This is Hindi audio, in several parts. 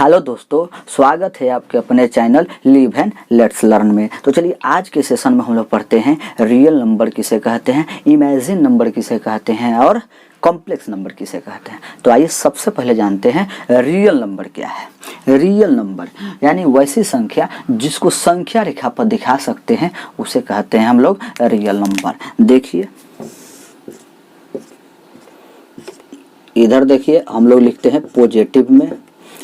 हेलो दोस्तों, स्वागत है आपके अपने channel live and let's learn में। तो चलिए आज के सेशन में हम लोग पढ़ते हैं रियल नंबर किसे कहते हैं, इमेजिन नंबर किसे कहते हैं और कॉम्प्लेक्स नंबर किसे कहते हैं। तो आइए सबसे पहले जानते हैं रियल नंबर क्या है। रियल नंबर यानी वैसी संख्या जिसको संख्या रेखा पर दिखा सकते हैं उसे कहते हैं हम लोग रियल नंबर। देखिए इधर देखिए, हम लोग लिखते हैं पॉजिटिव में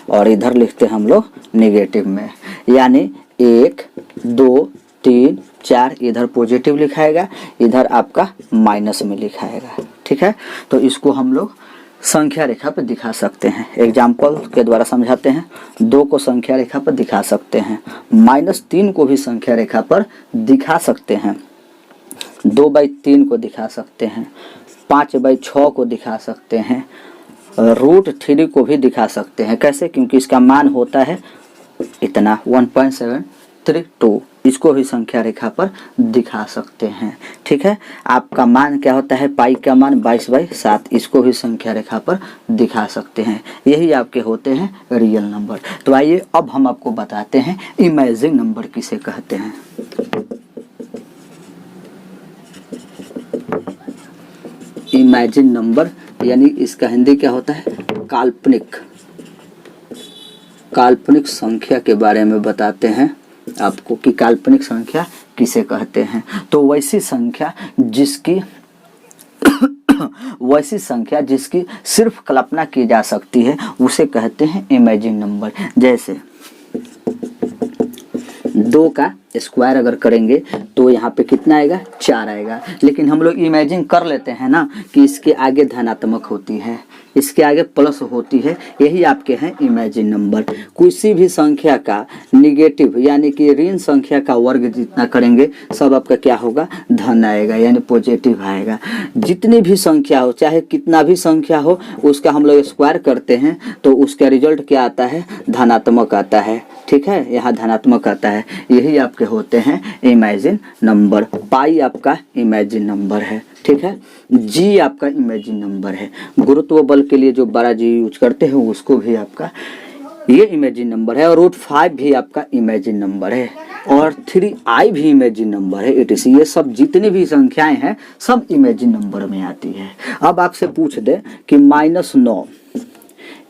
और इधर लिखते हैं हम लोग नेगेटिव में। यानी 1 2 3 4 इधर पॉजिटिव लिखाएगा, इधर आपका माइनस में लिखाएगा। ठीक है, तो इसको हम लोग संख्या रेखा पर दिखा सकते हैं। एग्जाम्पल के द्वारा समझाते हैं। 2 को संख्या रेखा पर दिखा सकते हैं, -3 को भी संख्या रेखा पर दिखा सकते हैं, 2/3 को दिखा सकते हैं, 5/6 को दिखा सकते हैं, √3 को भी दिखा सकते हैं। कैसे? क्योंकि इसका मान होता है इतना 1.732, इसको भी संख्या रेखा पर दिखा सकते हैं। ठीक है, आपका मान क्या होता है, पाई का मान 22/7, इसको भी संख्या रेखा पर दिखा सकते हैं। यही आपके होते हैं रियल नंबर। तो आइए अब हम आपको बताते हैं इमेजिन नंबर किसे कहते हैं। इमेजिन नंबर यानी इसका हिंदी क्या होता है, काल्पनिक संख्या के बारे में बताते हैं आपको कि काल्पनिक संख्या किसे कहते हैं। तो वैसी संख्या जिसकी सिर्फ कल्पना की जा सकती है उसे कहते हैं इमेजिन नंबर। जैसे 2 का स्क्वायर अगर करेंगे तो यहाँ पे कितना आएगा, 4 आएगा। लेकिन हम लोग इमेजिन कर लेते हैं ना कि इसके आगे धनात्मक होती है, इसके आगे प्लस होती है, यही आपके हैं इमेजिन नंबर। किसी भी संख्या का निगेटिव यानी कि ऋण संख्या का वर्ग जितना करेंगे सब आपका क्या होगा, धन आएगा यानी पॉजिटिव आएगा। जितनी भी संख्या हो, चाहे कितना भी संख्या हो, उसका हम लोग स्क्वायर करते हैं तो उसका रिजल्ट क्या आता है, धनात्मक आता है। ठीक है, यहाँ धनात्मक आता है। यही आपके होते हैं इमेजिन नंबर। पाई आपका इमेजिन नंबर है। ठीक है, जी आपका इमेजिन नंबर है। गुरुत्व बल के लिए जो बड़ा जी यूज करते हैं उसको भी आपका ये इमेजिन नंबर है। और √5 भी आपका इमेजिन नंबर है और 3i भी इमेजिन नंबर है। ये सब जितनी भी संख्याएं हैं सब इमेजिन नंबर में आती है। अब आपसे पूछ दे कि -9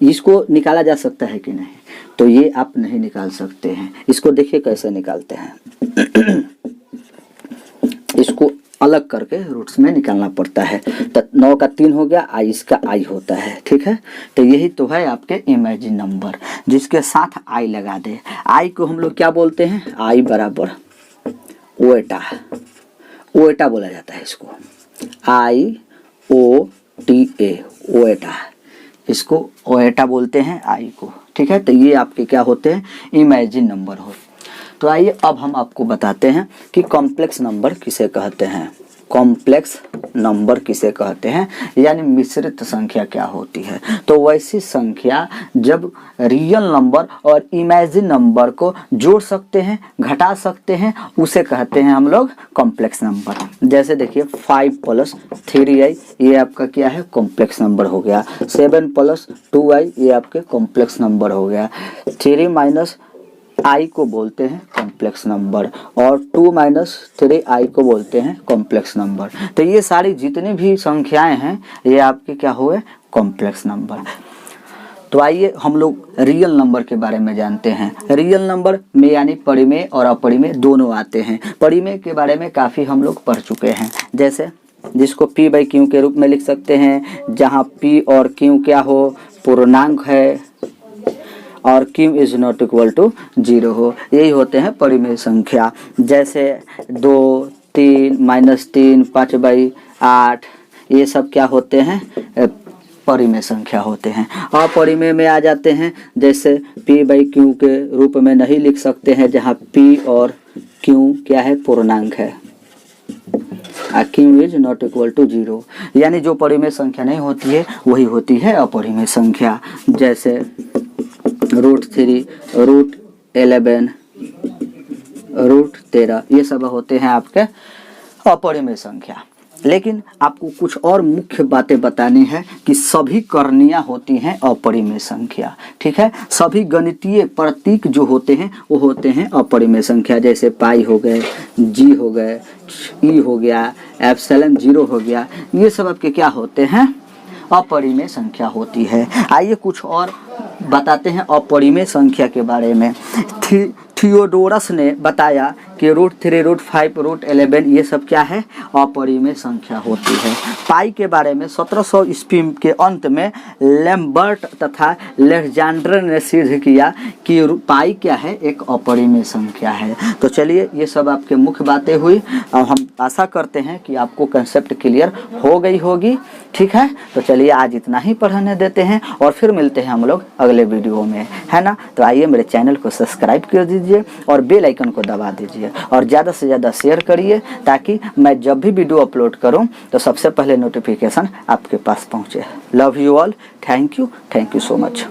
इसको निकाला जा सकता है कि नहीं, तो ये आप नहीं निकाल सकते हैं। इसको देखिए कैसे निकालते हैं। इसको अलग करके रूट्स में निकालना पड़ता है। तो 9 का 3 हो गया, आई इसका आई होता है। ठीक है, तो यही तो है आपके इमेजिन नंबर जिसके साथ आई लगा दे। आई को हम लोग क्या बोलते हैं, आई बराबर ओएटा बोला जाता है इसको, IOTA ओएटा, इसको ओएटा बोलते हैं आई को। ठीक है, तो ये आपके क्या होते हैं, इमेजिन नंबर हो। तो आइए अब हम आपको बताते हैं कि कॉम्प्लेक्स नंबर किसे कहते हैं। कॉम्प्लेक्स नंबर किसे कहते हैं यानी मिश्रित संख्या क्या होती है। तो वैसी संख्या जब रियल नंबर और इमेजिन नंबर को जोड़ सकते हैं, घटा सकते हैं, उसे कहते हैं हम लोग कॉम्प्लेक्स नंबर। जैसे देखिए 5 + 3i ये आपका क्या है, कॉम्प्लेक्स नंबर हो गया। 7 + 2i ये आपके कॉम्प्लेक्स नंबर हो गया। 3 - i को बोलते हैं कॉम्प्लेक्स नंबर और 2 - 3i को बोलते हैं कॉम्प्लेक्स नंबर। तो ये सारी जितनी भी संख्याएं हैं ये आपके क्या हुए, कॉम्प्लेक्स नंबर। तो आइए हम लोग रियल नंबर के बारे में जानते हैं। रियल नंबर में यानी परिमेय और अपरिमेय दोनों आते हैं। परिमेय के बारे में काफ़ी हम लोग पढ़ चुके हैं। जैसे जिसको p/q के रूप में लिख सकते हैं, जहाँ p और q क्या हो, पूर्णांक है और q is not equal to 0 हो, यही होते हैं परिमेय संख्या। जैसे 2 3 -3 5/8 ये सब क्या होते हैं, परिमेय संख्या होते हैं। अपरिमेय में आ जाते हैं, जैसे p/q के रूप में नहीं लिख सकते हैं, जहाँ p और q क्या है, पूर्णांक है, q is not equal to 0। यानी जो परिमेय संख्या नहीं होती है वही होती है अपरिमेय संख्या। जैसे √3 √11 √13 ये सब होते हैं आपके अपरिमेय संख्या। लेकिन आपको कुछ और मुख्य बातें बतानी है कि सभी करणियाँ होती हैं अपरिमेय संख्या। ठीक है, सभी गणितीय प्रतीक जो होते हैं वो होते हैं अपरिमेय संख्या। जैसे पाई हो गए, जी हो गए, ई हो गया, एप्सिलॉन 0 हो गया, ये सब आपके क्या होते हैं? अपरिमेय संख्या होती है। आइए कुछ और बताते हैं अपरिमेय संख्या के बारे में। थियोडोरस ने बताया कि √3, √5, √11 ये सब क्या है? अपरिमेय संख्या होती है। पाई के बारे में 1700 ईस्वी के अंत में लैम्बर्ट तथा लेक्जेंडर ने सिद्ध किया कि पाई क्या है? एक अपरिमेय संख्या है। तो चलिए, ये सब आपके मुख्य बातें हुई और हम आशा करते हैं कि आपको कंसेप्ट क्लियर हो गई होगी। ठीक है, तो चलिए आज इतना ही पढ़ने देते हैं और फिर मिलते हैं हम लोग अगले वीडियो में, है ना। तो आइए मेरे चैनल को सब्सक्राइब कर दीजिए और बेल आइकन को दबा दीजिए और ज़्यादा से ज़्यादा शेयर करिए ताकि मैं जब भी वीडियो अपलोड करूं तो सबसे पहले नोटिफिकेशन आपके पास पहुंचे। Love you all, thank you so much.